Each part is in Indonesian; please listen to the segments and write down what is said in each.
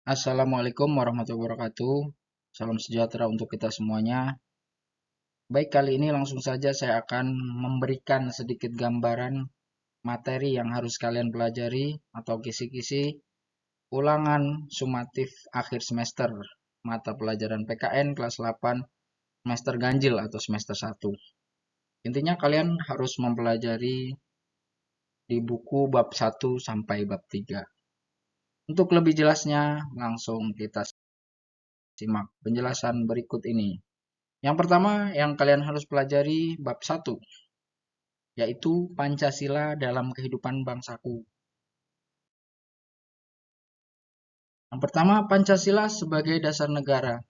Assalamualaikum warahmatullahi wabarakatuh. Salam sejahtera untuk kita semuanya. Baik, kali ini langsung saja saya akan memberikan sedikit gambaran materi yang harus kalian pelajari atau kisi-kisi ulangan sumatif akhir semester mata pelajaran PKN kelas 8 semester ganjil atau semester 1. Intinya kalian harus mempelajari di buku bab 1 sampai bab 3. Untuk lebih jelasnya, langsung kita simak penjelasan berikut ini. Yang pertama yang kalian harus pelajari bab 1, yaitu Pancasila dalam kehidupan bangsaku. Yang pertama, Pancasila sebagai dasar negara.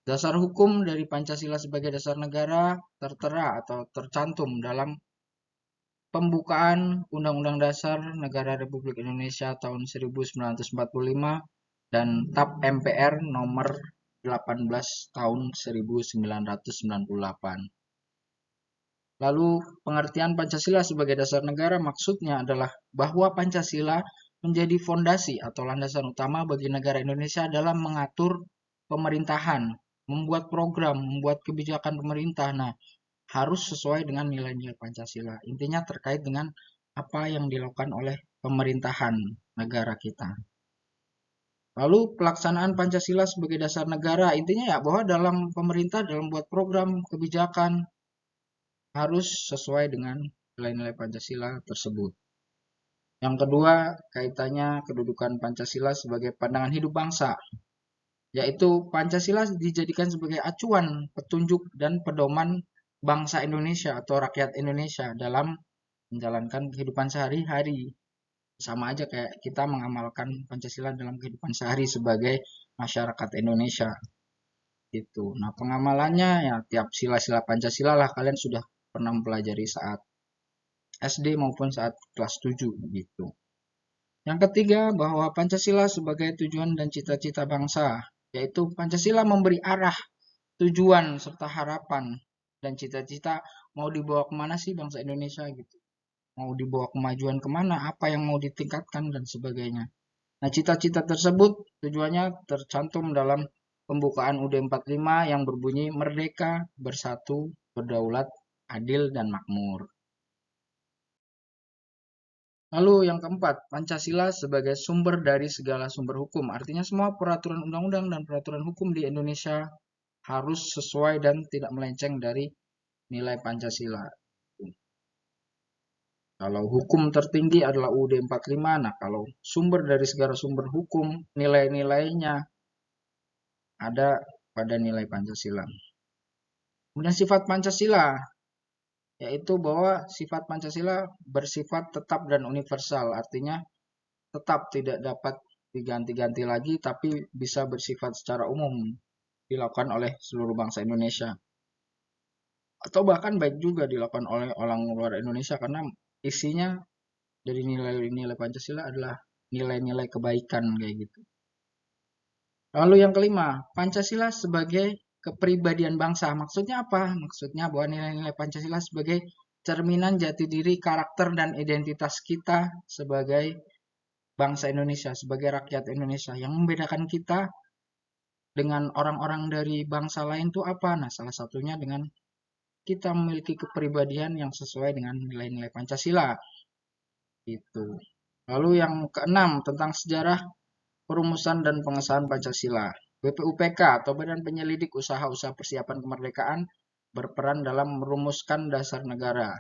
Dasar hukum dari Pancasila sebagai dasar negara tertera atau tercantum dalam pembukaan Undang-Undang Dasar Negara Republik Indonesia tahun 1945 dan TAP MPR nomor 18 tahun 1998. Lalu pengertian Pancasila sebagai dasar negara maksudnya adalah bahwa Pancasila menjadi fondasi atau landasan utama bagi negara Indonesia dalam mengatur pemerintahan, membuat program, membuat kebijakan pemerintah. Nah, harus sesuai dengan nilai-nilai Pancasila. Intinya terkait dengan apa yang dilakukan oleh pemerintahan negara kita. Lalu pelaksanaan Pancasila sebagai dasar negara, intinya ya bahwa dalam pemerintah dalam buat program kebijakan harus sesuai dengan nilai-nilai Pancasila tersebut. Yang kedua, kaitannya kedudukan Pancasila sebagai pandangan hidup bangsa, yaitu Pancasila dijadikan sebagai acuan, petunjuk, dan pedoman bangsa Indonesia atau rakyat Indonesia dalam menjalankan kehidupan sehari-hari. Sama aja kayak kita mengamalkan Pancasila dalam kehidupan sehari sebagai masyarakat Indonesia. Gitu. Nah, pengamalannya ya tiap sila-sila Pancasila lah kalian sudah pernah mempelajari saat SD maupun saat kelas 7 gitu. Yang ketiga, bahwa Pancasila sebagai tujuan dan cita-cita bangsa, yaitu Pancasila memberi arah, tujuan, serta harapan dan cita-cita mau dibawa kemana sih bangsa Indonesia gitu. Mau dibawa kemajuan kemana, apa yang mau ditingkatkan dan sebagainya. Nah, cita-cita tersebut tujuannya tercantum dalam pembukaan UUD 45 yang berbunyi merdeka, bersatu, berdaulat, adil, dan makmur. Lalu yang keempat, Pancasila sebagai sumber dari segala sumber hukum. Artinya semua peraturan undang-undang dan peraturan hukum di Indonesia harus sesuai dan tidak melenceng dari nilai Pancasila. Kalau hukum tertinggi adalah UUD 45, nah kalau sumber dari segala sumber hukum, nilai-nilainya ada pada nilai Pancasila. Kemudian sifat Pancasila, yaitu bahwa sifat Pancasila bersifat tetap dan universal, artinya tetap tidak dapat diganti-ganti lagi, tapi bisa bersifat secara umum dilakukan oleh seluruh bangsa Indonesia. Atau bahkan baik juga dilakukan oleh orang luar Indonesia karena isinya dari nilai-nilai Pancasila adalah nilai-nilai kebaikan kayak gitu. Lalu yang kelima, Pancasila sebagai kepribadian bangsa. Maksudnya apa? Maksudnya bahwa nilai-nilai Pancasila sebagai cerminan jati diri, karakter, dan identitas kita sebagai bangsa Indonesia, sebagai rakyat Indonesia. Yang membedakan kita dengan orang-orang dari bangsa lain itu apa? Nah, salah satunya dengan kita memiliki kepribadian yang sesuai dengan nilai-nilai Pancasila. Gitu. Lalu yang keenam, tentang sejarah perumusan dan pengesahan Pancasila. BPUPK atau Badan Penyelidik Usaha-Usaha Persiapan Kemerdekaan berperan dalam merumuskan dasar negara.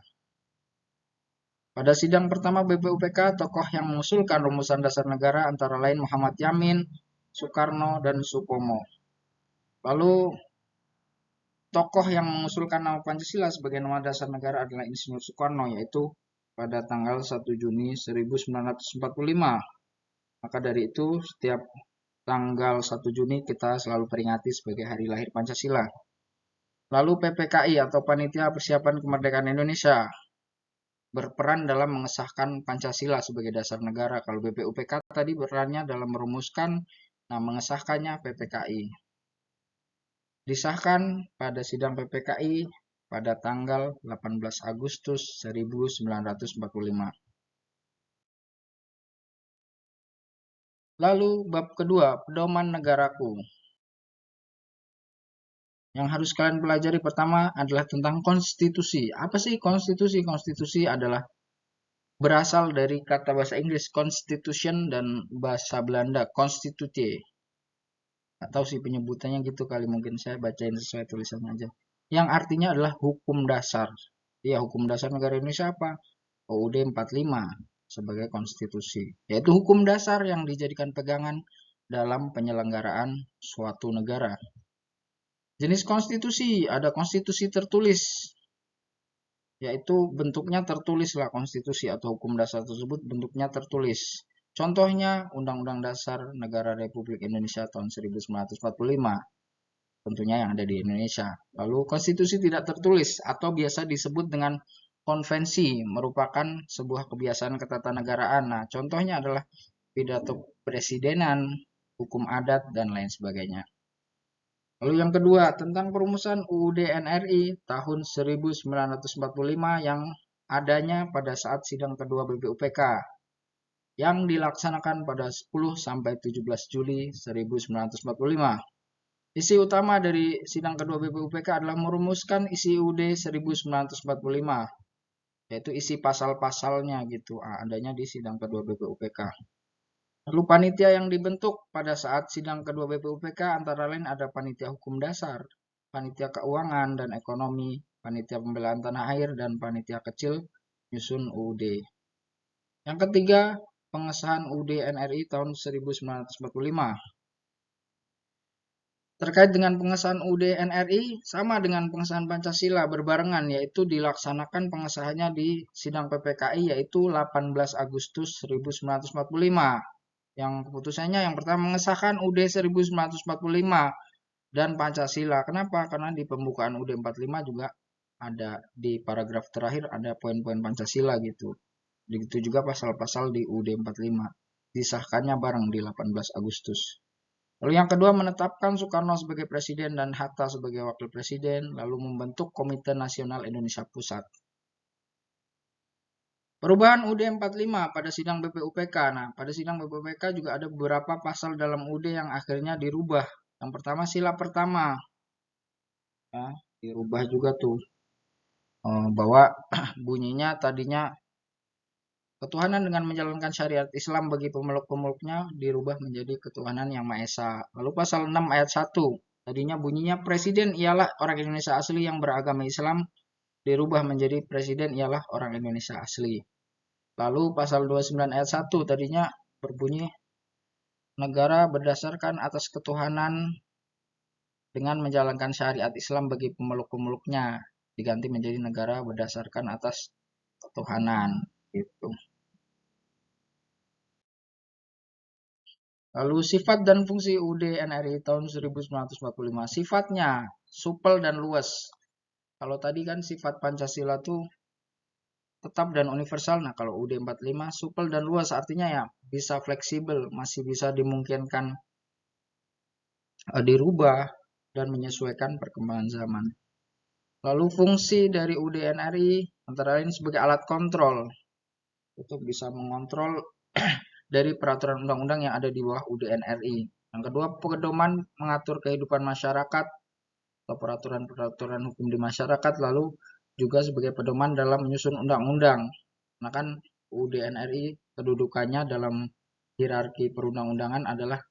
Pada sidang pertama BPUPK, tokoh yang mengusulkan rumusan dasar negara antara lain Muhammad Yamin, Soekarno, dan Supomo. Lalu tokoh yang mengusulkan nama Pancasila sebagai nama dasar negara adalah Insinyur Soekarno, yaitu pada tanggal 1 Juni 1945. Maka dari itu, setiap tanggal 1 Juni kita selalu peringati sebagai hari lahir Pancasila. Lalu PPKI atau Panitia Persiapan Kemerdekaan Indonesia berperan dalam mengesahkan Pancasila sebagai dasar negara. Kalau BPUPK tadi perannya dalam merumuskan, nah mengesahkannya PPKI. Disahkan pada sidang PPKI pada tanggal 18 Agustus 1945. Lalu bab kedua, pedoman negaraku. Yang harus kalian pelajari pertama adalah tentang konstitusi. Apa sih konstitusi? Konstitusi adalah berasal dari kata bahasa Inggris constitution dan bahasa Belanda constitutie. Atau si penyebutannya gitu kali, mungkin saya bacain sesuai tulisannya aja. Yang artinya adalah hukum dasar. Ya, hukum dasar negara Indonesia apa? UUD 45 sebagai konstitusi. Yaitu hukum dasar yang dijadikan pegangan dalam penyelenggaraan suatu negara. Jenis konstitusi, ada konstitusi tertulis, yaitu bentuknya tertulis lah, konstitusi atau hukum dasar tersebut bentuknya tertulis. Contohnya Undang-Undang Dasar Negara Republik Indonesia tahun 1945, tentunya yang ada di Indonesia. Lalu konstitusi tidak tertulis atau biasa disebut dengan konvensi, merupakan sebuah kebiasaan ketatanegaraan. Nah, contohnya adalah pidato presidenan, hukum adat, dan lain sebagainya. Lalu yang kedua, tentang perumusan UUD NRI tahun 1945 yang adanya pada saat sidang kedua BPUPK yang dilaksanakan pada 10-17 Juli 1945. Isi utama dari sidang kedua BPUPK adalah merumuskan isi UUD 1945, yaitu isi pasal-pasalnya gitu, adanya di sidang kedua BPUPK. Lalu panitia yang dibentuk pada saat sidang kedua BPUPK antara lain ada panitia hukum dasar, panitia keuangan dan ekonomi, panitia pembelaan tanah air, dan panitia kecil nyusun UUD. Yang ketiga, pengesahan UUD NRI tahun 1945. Terkait dengan pengesahan UUD NRI, sama dengan pengesahan Pancasila berbarengan, yaitu dilaksanakan pengesahannya di sidang PPKI, yaitu 18 Agustus 1945. Yang keputusannya yang pertama mengesahkan UUD 1945 dan Pancasila. Kenapa? Karena di pembukaan UUD 45 juga ada di paragraf terakhir ada poin-poin Pancasila gitu. Begitu juga pasal-pasal di UUD 45. Disahkannya bareng di 18 Agustus. Lalu yang kedua menetapkan Soekarno sebagai presiden dan Hatta sebagai wakil presiden, lalu membentuk Komite Nasional Indonesia Pusat. Perubahan UUD 45 pada sidang BPUPK. Nah, pada sidang BPUPK juga ada beberapa pasal dalam UUD yang akhirnya dirubah. Yang pertama sila pertama, ya, dirubah juga tuh, bahwa bunyinya tadinya ketuhanan dengan menjalankan syariat Islam bagi pemeluk-pemeluknya dirubah menjadi ketuhanan yang Maha Esa. Lalu pasal 6 ayat 1, tadinya bunyinya presiden ialah orang Indonesia asli yang beragama Islam, dirubah menjadi presiden ialah orang Indonesia asli. Lalu pasal 29 ayat 1 tadinya berbunyi negara berdasarkan atas ketuhanan dengan menjalankan syariat Islam bagi pemeluk-pemeluknya, diganti menjadi negara berdasarkan atas ketuhanan gitu. Lalu sifat dan fungsi UUD NRI tahun 1945. Sifatnya supel dan luas. Kalau tadi kan sifat Pancasila tuh tetap dan universal. Nah, kalau UUD 45 supel dan luas artinya ya bisa fleksibel, masih bisa dimungkinkan dirubah dan menyesuaikan perkembangan zaman. Lalu fungsi dari UUD NRI antara lain sebagai alat kontrol untuk bisa mengontrol dari peraturan undang-undang yang ada di bawah UUD NRI. Yang kedua, pedoman mengatur kehidupan masyarakat atau peraturan-peraturan hukum di masyarakat, lalu juga sebagai pedoman dalam menyusun undang-undang. Nah kan UUD NRI kedudukannya dalam hierarki perundang-undangan adalah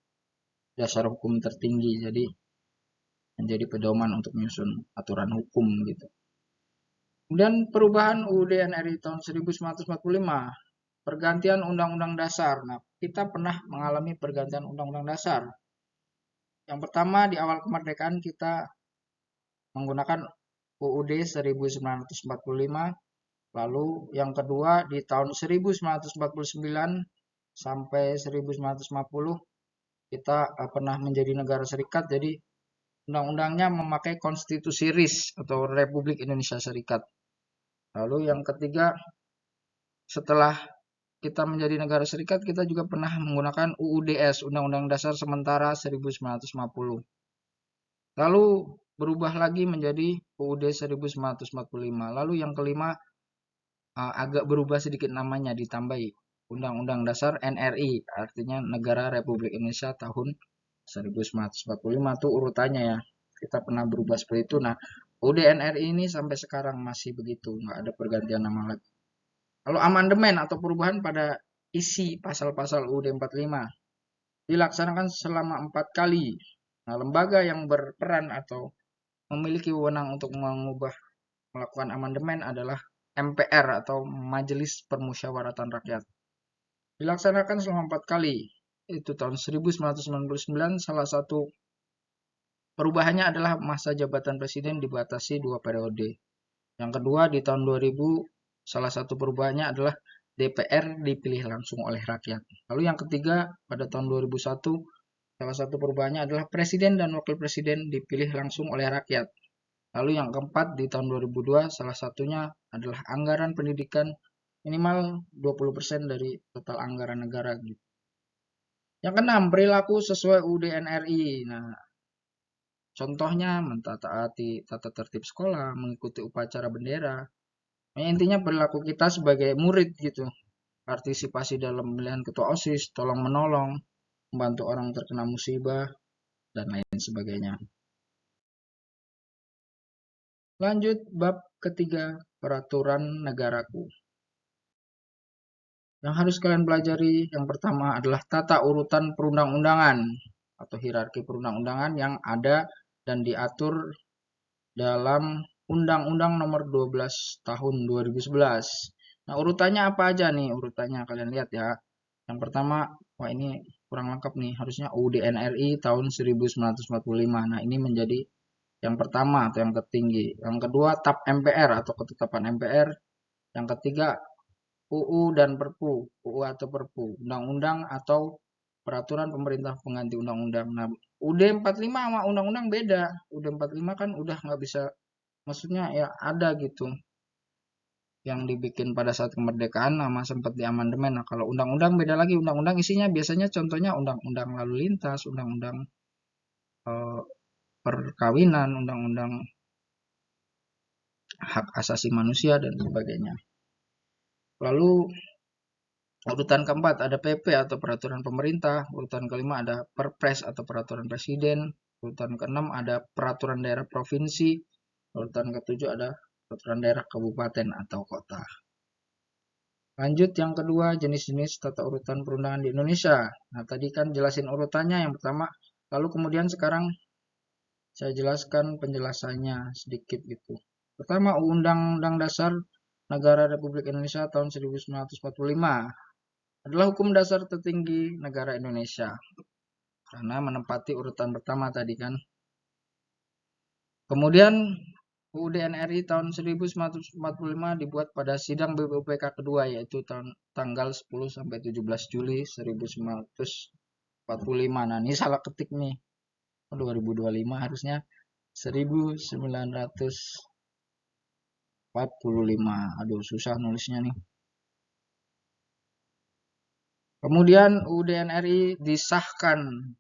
dasar hukum tertinggi, jadi menjadi pedoman untuk menyusun aturan hukum gitu. Kemudian perubahan UUD NRI tahun 1945, pergantian Undang-Undang Dasar. Nah, kita pernah mengalami pergantian Undang-Undang Dasar. Yang pertama di awal kemerdekaan kita menggunakan UUD 1945, lalu yang kedua di tahun 1949 sampai 1950 kita pernah menjadi negara serikat, jadi undang-undangnya memakai konstitusi RIS atau Republik Indonesia Serikat. Lalu yang ketiga, setelah kita menjadi negara serikat, kita juga pernah menggunakan UUDS, Undang-Undang Dasar Sementara 1950. Lalu berubah lagi menjadi UUD 1945. Lalu yang kelima agak berubah sedikit namanya, ditambahi Undang-Undang Dasar NRI, artinya Negara Republik Indonesia tahun 1945 tuh urutannya ya. Kita pernah berubah seperti itu. Nah, UUD NRI ini sampai sekarang masih begitu, nggak ada pergantian nama lagi. Lalu amandemen atau perubahan pada isi pasal-pasal UUD 45 dilaksanakan selama 4 kali. Nah, lembaga yang berperan atau memiliki wewenang untuk melakukan amandemen adalah MPR atau Majelis Permusyawaratan Rakyat. Dilaksanakan selama 4 kali. Itu tahun 1999 salah satu perubahannya adalah masa jabatan presiden dibatasi 2 periode. Yang kedua di tahun 2000 salah satu perubahannya adalah DPR dipilih langsung oleh rakyat. Lalu yang ketiga pada tahun 2001 salah satu perubahannya adalah presiden dan wakil presiden dipilih langsung oleh rakyat. Lalu yang keempat di tahun 2002 salah satunya adalah anggaran pendidikan minimal 20% dari total anggaran negara gitu. Yang keenam, perilaku sesuai UUD NRI. Nah, contohnya mentaati tata tertib sekolah, mengikuti upacara bendera. Nah, intinya perilaku kita sebagai murid gitu. Partisipasi dalam pemilihan ketua OSIS, tolong menolong, membantu orang terkena musibah, dan lain sebagainya. Lanjut bab ketiga, peraturan negaraku. Yang harus kalian pelajari yang pertama adalah tata urutan perundang-undangan atau hierarki perundang-undangan yang ada dan diatur dalam Undang-Undang Nomor 12 Tahun 2011. Nah, urutannya apa aja nih? Urutannya kalian lihat ya. Yang pertama, wah ini kurang lengkap nih. Harusnya UUD NRI tahun 1945. Nah, ini menjadi yang pertama atau yang tertinggi. Yang kedua, TAP MPR atau ketetapan MPR. Yang ketiga, UU dan Perpu, UU atau Perpu, undang-undang atau peraturan pemerintah pengganti undang-undang. Nah, UUD 45 sama undang-undang beda. UUD 45 kan udah nggak bisa, maksudnya ya ada gitu yang dibikin pada saat kemerdekaan nama sempat diamandemen. Nah, kalau undang-undang beda lagi. Undang-undang isinya biasanya contohnya undang-undang lalu lintas, undang-undang eh, perkawinan, undang-undang hak asasi manusia dan sebagainya. Lalu urutan keempat ada PP atau peraturan pemerintah, urutan kelima ada Perpres atau peraturan presiden, urutan keenam ada peraturan daerah provinsi, urutan ketujuh ada peraturan daerah kabupaten atau kota. Lanjut yang kedua, jenis-jenis tata urutan perundangan di Indonesia. Nah, tadi kan jelasin urutannya yang pertama, lalu kemudian sekarang saya jelaskan penjelasannya sedikit gitu. Pertama, Undang-Undang Dasar Negara Republik Indonesia tahun 1945 adalah hukum dasar tertinggi negara Indonesia karena menempati urutan pertama tadi kan. Kemudian UUD NRI tahun 1945 dibuat pada sidang BPUPK kedua yaitu tanggal 10 sampai 17 Juli 1945. Nah, ini salah ketik nih. 2025 harusnya 1945. Aduh, susah nulisnya nih. Kemudian UUD NRI disahkan.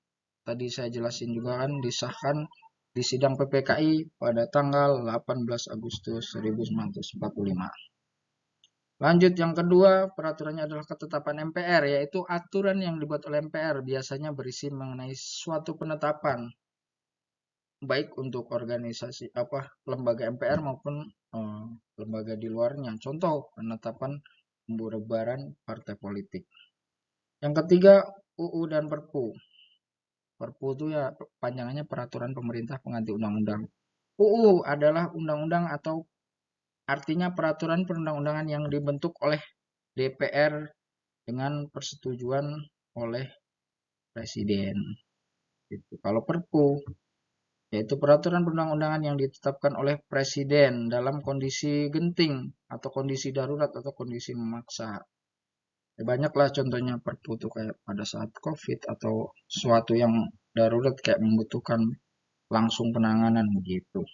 Tadi saya jelasin juga kan disahkan di sidang PPKI pada tanggal 18 Agustus 1945. Lanjut yang kedua, peraturannya adalah ketetapan MPR, yaitu aturan yang dibuat oleh MPR biasanya berisi mengenai suatu penetapan baik untuk organisasi lembaga MPR maupun lembaga di luarnya. Contoh penetapan pembubaran partai politik. Yang ketiga, UU dan Perpu. Perpu itu ya panjangannya peraturan pemerintah pengganti undang-undang. UU adalah undang-undang atau artinya peraturan perundang-undangan yang dibentuk oleh DPR dengan persetujuan oleh presiden. Gitu. Kalau Perpu yaitu peraturan perundang-undangan yang ditetapkan oleh presiden dalam kondisi genting atau kondisi darurat atau kondisi memaksa. Ya, banyaklah contohnya Perpu itu kayak pada saat COVID atau suatu yang darurat kayak membutuhkan langsung penanganan begitu.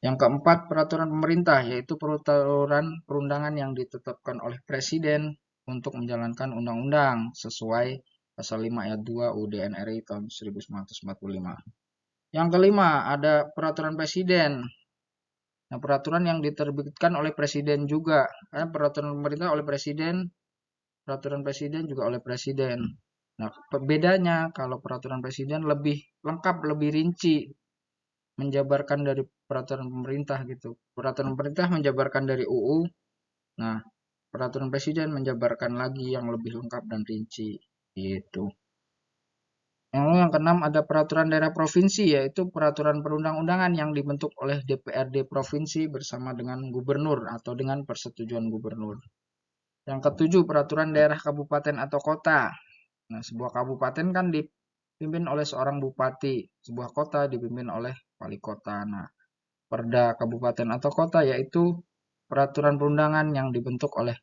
Yang keempat, peraturan pemerintah yaitu peraturan perundangan yang ditetapkan oleh presiden untuk menjalankan undang-undang sesuai pasal 5 ayat 2 UUD NRI tahun 1945. Yang kelima, ada peraturan presiden. Nah, peraturan yang diterbitkan oleh presiden juga. Peraturan pemerintah oleh presiden peraturan presiden juga oleh presiden. Nah, bedanya kalau peraturan presiden lebih lengkap, lebih rinci, menjabarkan dari peraturan pemerintah gitu. Peraturan pemerintah menjabarkan dari UU. Nah, peraturan presiden menjabarkan lagi yang lebih lengkap dan rinci gitu. Yang keenam ada peraturan daerah provinsi, yaitu peraturan perundang-undangan yang dibentuk oleh DPRD provinsi bersama dengan gubernur atau dengan persetujuan gubernur. Yang ketujuh peraturan daerah kabupaten atau kota. Nah, sebuah kabupaten kan dipimpin oleh seorang bupati, sebuah kota dipimpin oleh wali kota. Nah, perda kabupaten atau kota yaitu peraturan perundangan yang dibentuk oleh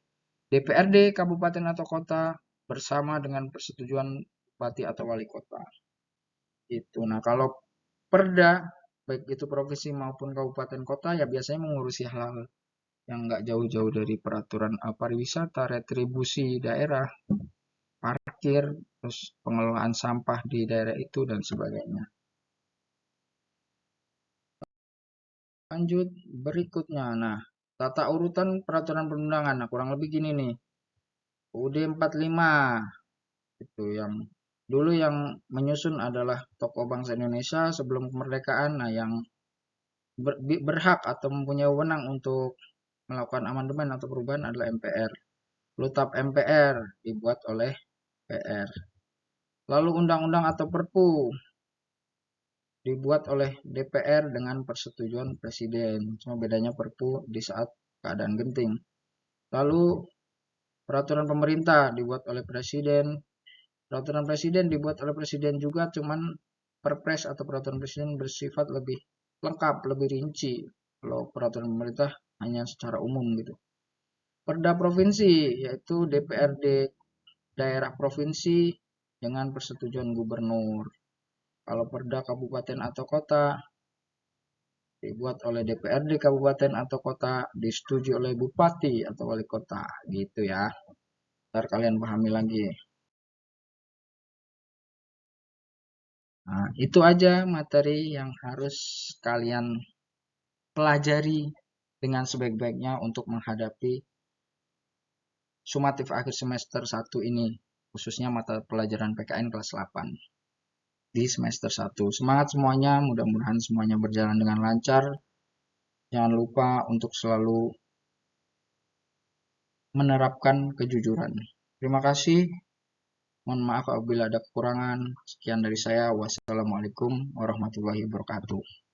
DPRD kabupaten atau kota bersama dengan persetujuan bupati atau wali kota. Itu. Nah, kalau perda baik itu provinsi maupun kabupaten kota ya biasanya mengurusi hal-hal yang nggak jauh-jauh dari peraturan pariwisata, retribusi daerah, parkir, terus pengelolaan sampah di daerah itu dan sebagainya. Lanjut berikutnya. Nah, tata urutan peraturan perundangan. Nah, kurang lebih gini nih. UUD 45 itu yang dulu yang menyusun adalah tokoh bangsa Indonesia sebelum kemerdekaan. Nah, yang berhak atau mempunyai wewenang untuk melakukan amandemen atau perubahan adalah MPR. Lalu MPR dibuat oleh PR. Lalu undang-undang atau Perpu dibuat oleh DPR dengan persetujuan presiden. Cuma bedanya Perpu di saat keadaan genting. Lalu peraturan pemerintah dibuat oleh presiden. Peraturan presiden dibuat oleh presiden juga, cuman perpres atau peraturan presiden bersifat lebih lengkap, lebih rinci. Kalau peraturan pemerintah hanya secara umum gitu. Perda provinsi yaitu DPRD daerah provinsi dengan persetujuan gubernur. Kalau perda kabupaten atau kota dibuat oleh DPRD kabupaten atau kota, disetujui oleh bupati atau wali kota, gitu ya. Ntar kalian pahami lagi. Nah, itu aja materi yang harus kalian pelajari dengan sebaik-baiknya untuk menghadapi sumatif akhir semester 1 ini, khususnya mata pelajaran PKN kelas 8 di semester 1. Semangat semuanya, mudah-mudahan semuanya berjalan dengan lancar. Jangan lupa untuk selalu menerapkan kejujuran. Terima kasih. Mohon maaf apabila ada kekurangan. Sekian dari saya. Wassalamualaikum warahmatullahi wabarakatuh.